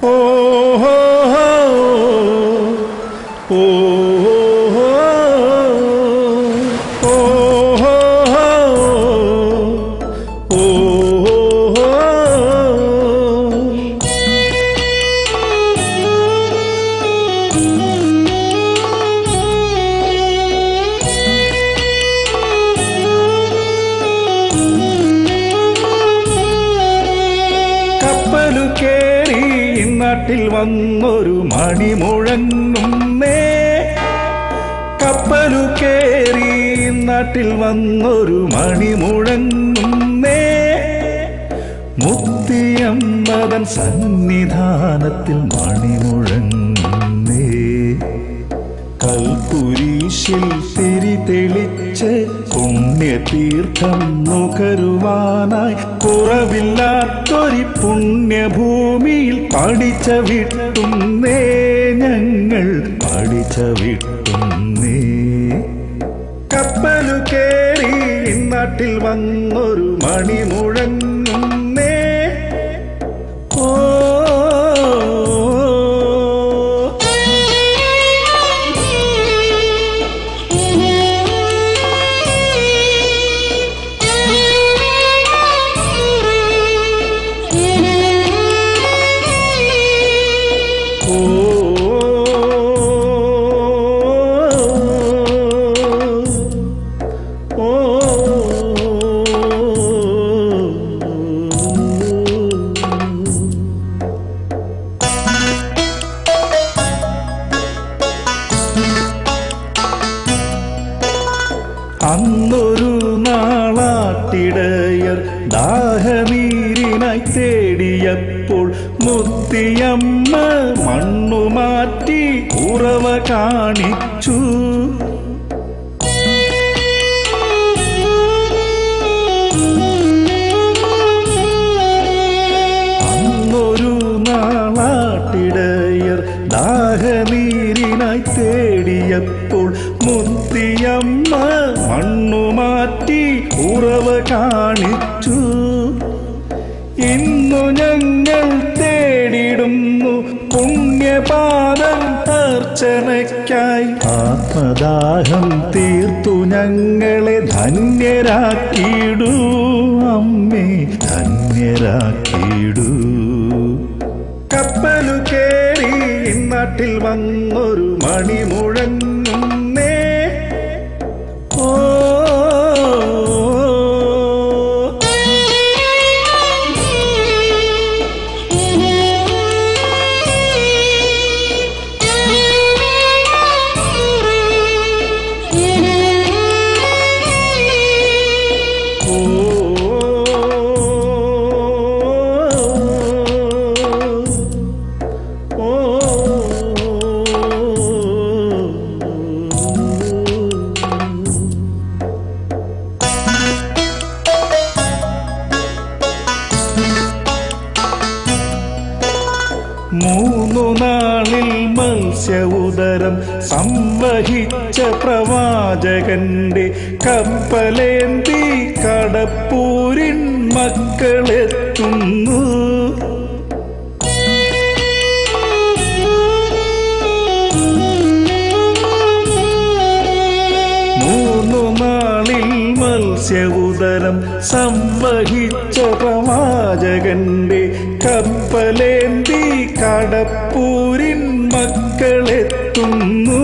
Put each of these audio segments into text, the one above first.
ഓ ഹോ ഹോ ഓ ഹോ ഓ ഹോ ഓ കപ്പലു കേറി നാട്ടിൽ വന്നൊരു മണി മുഴങ്ങുന്നേ കപ്പലു കേറി നാട്ടിൽ വന്നൊരു മണി മുഴങ്ങുന്നേ മുത്തിയമ്മതൻ സന്നിധാനത്തിൽ മണി മുഴങ്ങുന്നേ കൽക്കുരിശിൽ തിരി തെളിച്ച് പുണ്യതീർത്ഥം നുകരുവാനായി കുറവില്ലാത്തൊരു പുണ്യഭൂമിയിൽ പഠിച്ച വിട്ടുന്നേ ഞങ്ങൾ പഠിച്ച വിട്ടുന്നേ കപ്പലു കേറി നാട്ടിൽ വന്നൊരു മണി മുഴങ്ങുന്നേ ഓ അന്നൊരു നാളാട്ടിടയർ ദാഹനീരിനായി തേടിയപ്പോൾ മുത്തിയമ്മ മണ്ണുമാറ്റി ഉറവ കാണിച്ചു അന്നൊരു നാളാട്ടിടയർ ദാഹനീരിനായി തേടിയപ്പോൾ മുത്തിയമ്മ മണ്ണുമാറ്റി ഉറവ കാണിച്ചു ഇന്നു ഞങ്ങൾ തേടിടുന്നു പുണ്യപാദം അർച്ചനയ്ക്കായി ആത്മദാഹം തീർത്തു ഞങ്ങളെ ധന്യരാക്കിയിടൂ അമ്മേ ധന്യരാക്കിയിടൂ കപ്പലു കേറി നാട്ടിൽ വന്നൊരു മണി മുഴങ്ങുന്നേ ഓ മൂന്നു നാളിൽ മത്സ്യ ഉദരം സംവഹിച്ച പ്രവാചകന്റെ കപ്പലേന്തി കടപ്പൂരിൻ മക്കളെത്തുന്നു മൂന്നു നാളിൽ മത്സ്യ ഉദരം സംവഹിച്ച പ്രവാചകന്റെ കപ്പലേന്തി കടപ്പൂരിൻ മക്കളെത്തുന്നു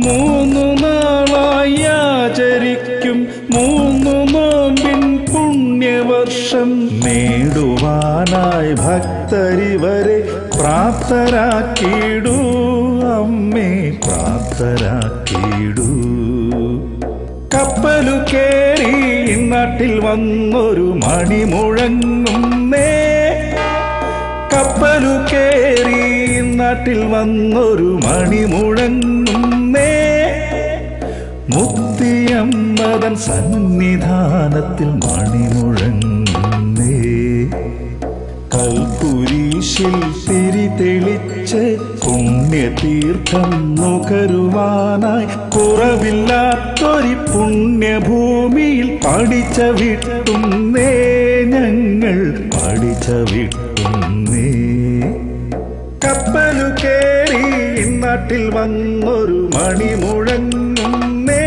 മൂന്നു നാളായി ആചരിക്കും മൂന്നു നോമ്പിൻ പുണ്യവർഷം നേടുവാനായി ഭക്തരിവരെ പ്രാപ്തരാക്കിയിടൂ അമ്മേ പ്രാപ്തരാക്കിയിടൂ കപ്പലു കേറി നാട്ടിൽ വന്നൊരു മണി മുഴങ്ങുന്നേ കപ്പലു കേറി നാട്ടിൽ വന്നൊരു മണി മുഴങ്ങുന്നേ മുത്തിയമ്മതൻ സന്നിധാനത്തിൽ മണി മുഴങ്ങുന്നേ കൽക്കുരിശിൽ തിരി തെളിച്ച് പുണ്യതീർത്ഥം നുകരുവാനായി കുറവില്ലാത്തൊരു പുണ്യഭൂമിയിൽ പഠിച്ച വിട്ടുന്നേ ഞങ്ങൾ പഠിച്ച വിട്ടുന്നേ നാട്ടിൽ വന്നൊരു മണി മുഴങ്ങുന്നേ.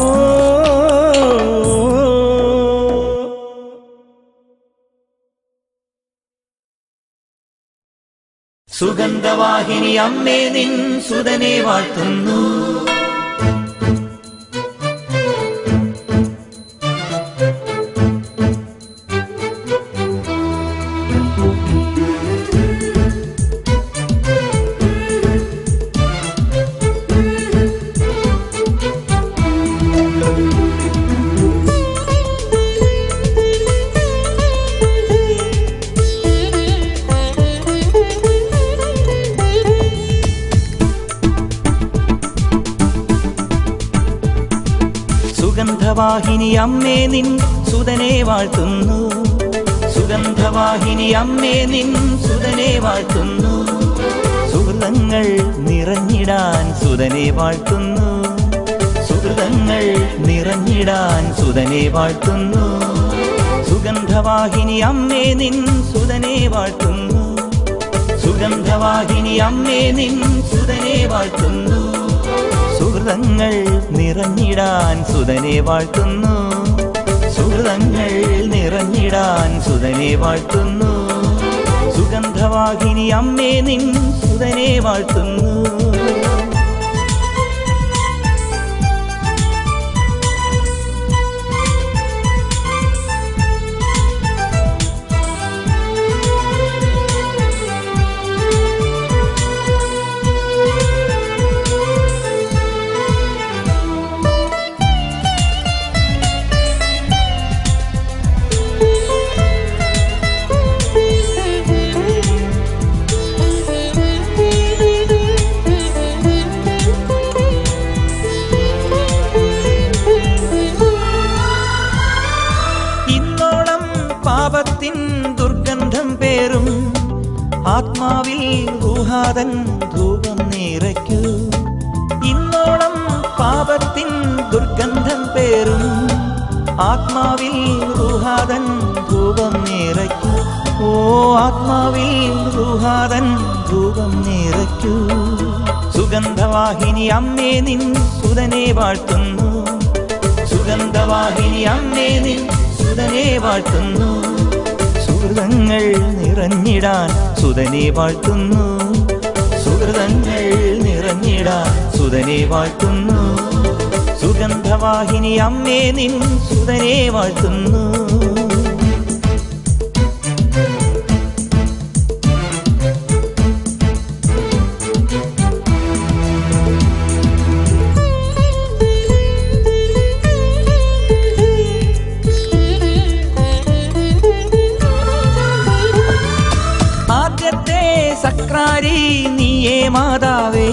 ഓ സുഗന്ധവാഹിനി അമ്മേ നിൻ സുതനെ വാഴ്ത്തുന്നു. സുഗന്ധവാഹിനി അമ്മേ നിൻ സുതനെ വാഴ്ത്തുന്നു. സുഗന്ധവാഹിനി അമ്മേ നിൻ സുതനെ വാഴ്ത്തുന്നു. സുഹൃതങ്ങൾ നിറഞ്ഞിടാൻ സുതനെ വാഴ്ത്തുന്നു. സുഹൃതങ്ങൾ നിറഞ്ഞിടാൻ സുതനെ വാഴ്ത്തുന്നു. സുഗന്ധവാഹിനി അമ്മേ നിൻ സുതനെ വാഴ്ത്തുന്നു. സുഗന്ധവാഹിനി അമ്മേ നിൻ സുതനെ വാഴ്ത്തുന്നു. സുഹൃതങ്ങൾ നിറഞ്ഞിടാൻ സുതനെ വാഴ്ത്തുന്നു. സുഹൃതങ്ങൾ നിറഞ്ഞിടാൻ സുതനെ വാഴ്ത്തുന്നു. സുഗന്ധവാഹിനി അമ്മേ നിൻ സുതനെ വാഴ്ത്തുന്നു. പാപത്തിൻ ദുർഗന്ധം പേറും ആത്മാവിൽ റൂഹാതൻ ധൂപം നിറയ്ക്കൂ. ഇന്നോളം പാപത്തിൻ ദുർഗന്ധം പേറും ആത്മാവിൽ റൂഹാതൻ ധൂപം നിറയ്ക്കൂ. ഓ ആത്മാവിൽ റൂഹാതൻ ധൂപം നിറയ്ക്കൂ. സുഗന്ധവാഹിനി അമ്മേ നിൻ സുതനെ വാഴ്ത്തുന്നു. സുഗന്ധവാഹിനി അമ്മേ നിൻ സുതനെ വാഴ്ത്തുന്നു. സുഹൃതങ്ങൾ നിറഞ്ഞിടാൻ സുതനെ വാഴ്ത്തുന്നു. സുഹൃതങ്ങൾ നിറഞ്ഞിടാൻ സുതനെ വാഴ്ത്തുന്നു. സുഗന്ധവാഹിനി അമ്മേ നിൻ സുതനെ വാഴ്ത്തുന്നു. സക്രാരി നീയേ മാതാവേ,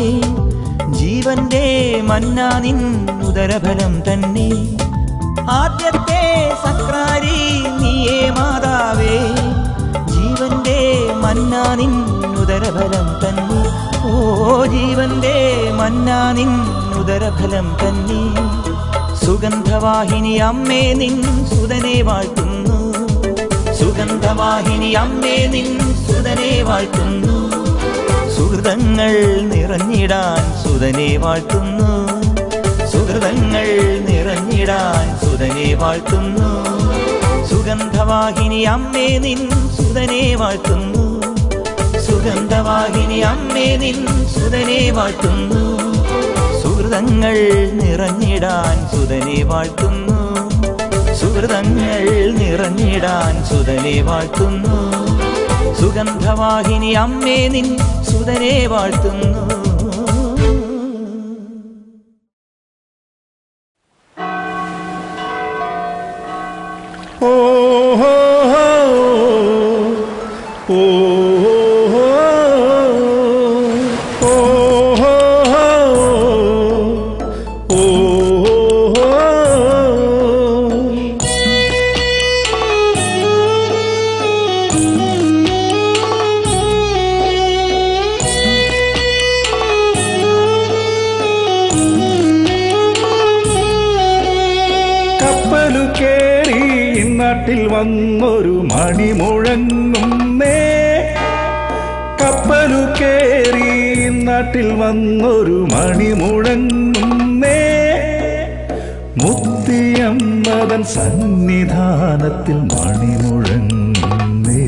ജീവന്റെ മന്നാ നിൻ ഉദരഫലം തന്നെ. ആദ്യത്തെ സക്രാരി നീയേ മാതാവേ, ജീവന്റെ മന്നാ നിൻ ഉദരഫലം തന്നെ. ഓ ജീവന്റെ മന്നാ നിൻ ഉദരഫലം തന്നെ. സുഗന്ധവാഹിനി അമ്മേ നിൻ സുതനെ വാഴ്ത്തുന്നു. സുഗന്ധവാഹിനി അമ്മേ നിൻ സുതനെ വാഴ്ത്തുന്നു. സുഹൃതങ്ങൾ നിറഞ്ഞിടാൻ സുതനെ വാഴ്ത്തുന്നു. സുഹൃതങ്ങൾ നിറഞ്ഞിടാൻ സുതനെ വാഴ്ത്തുന്നു. സുഗന്ധവാഹിനി അമ്മേ നിൻ സുതനെ വാഴ്ത്തുന്നു. സുഗന്ധവാഹിനി അമ്മേ നിൻ സുതനെ വാഴ്ത്തുന്നു. സുഹൃതങ്ങൾ നിറഞ്ഞിടാൻ സുതനെ വാഴ്ത്തുന്നു. സുഹൃതങ്ങൾ നിറഞ്ഞിടാൻ സുതനെ വാഴ്ത്തുന്നു. സുഗന്ധവാഹിനി അമ്മേ നിൻ സുതനെ വാഴ്ത്തുന്നു. ഓ ഹോ ഹോ ഓ ഹോ ഓ ഹോ ഓ കപ്പലു കേറി നാട്ടിൽ വന്നൊരു മണി മുഴങ്ങുന്നേ. കപ്പലു കേറി ഇന്നാട്ടിൽ വന്നൊരു മണി മുഴങ്ങുന്നേ മുത്തിയമ്മതൻ സന്നിധാനത്തിൽ മണി മുഴങ്ങുന്നേ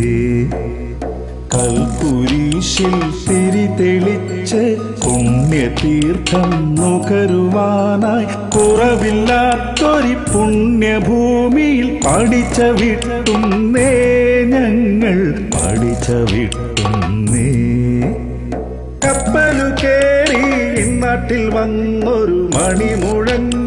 കൽക്കുരിശിൽ തിരി തെളിച്ച് പുണ്യതീർത്ഥം നുകരുവാനായി കുറവില്ലാത്തൊരു പുണ്യഭൂമിയിൽ പഠിച്ച വിട്ടുന്നേ ഞങ്ങൾ പഠിച്ച വിട്ടുന്നേ കപ്പലു കേറി ഇന്നാട്ടിൽ വന്നൊരു മണി മുഴങ്ങുന്നേ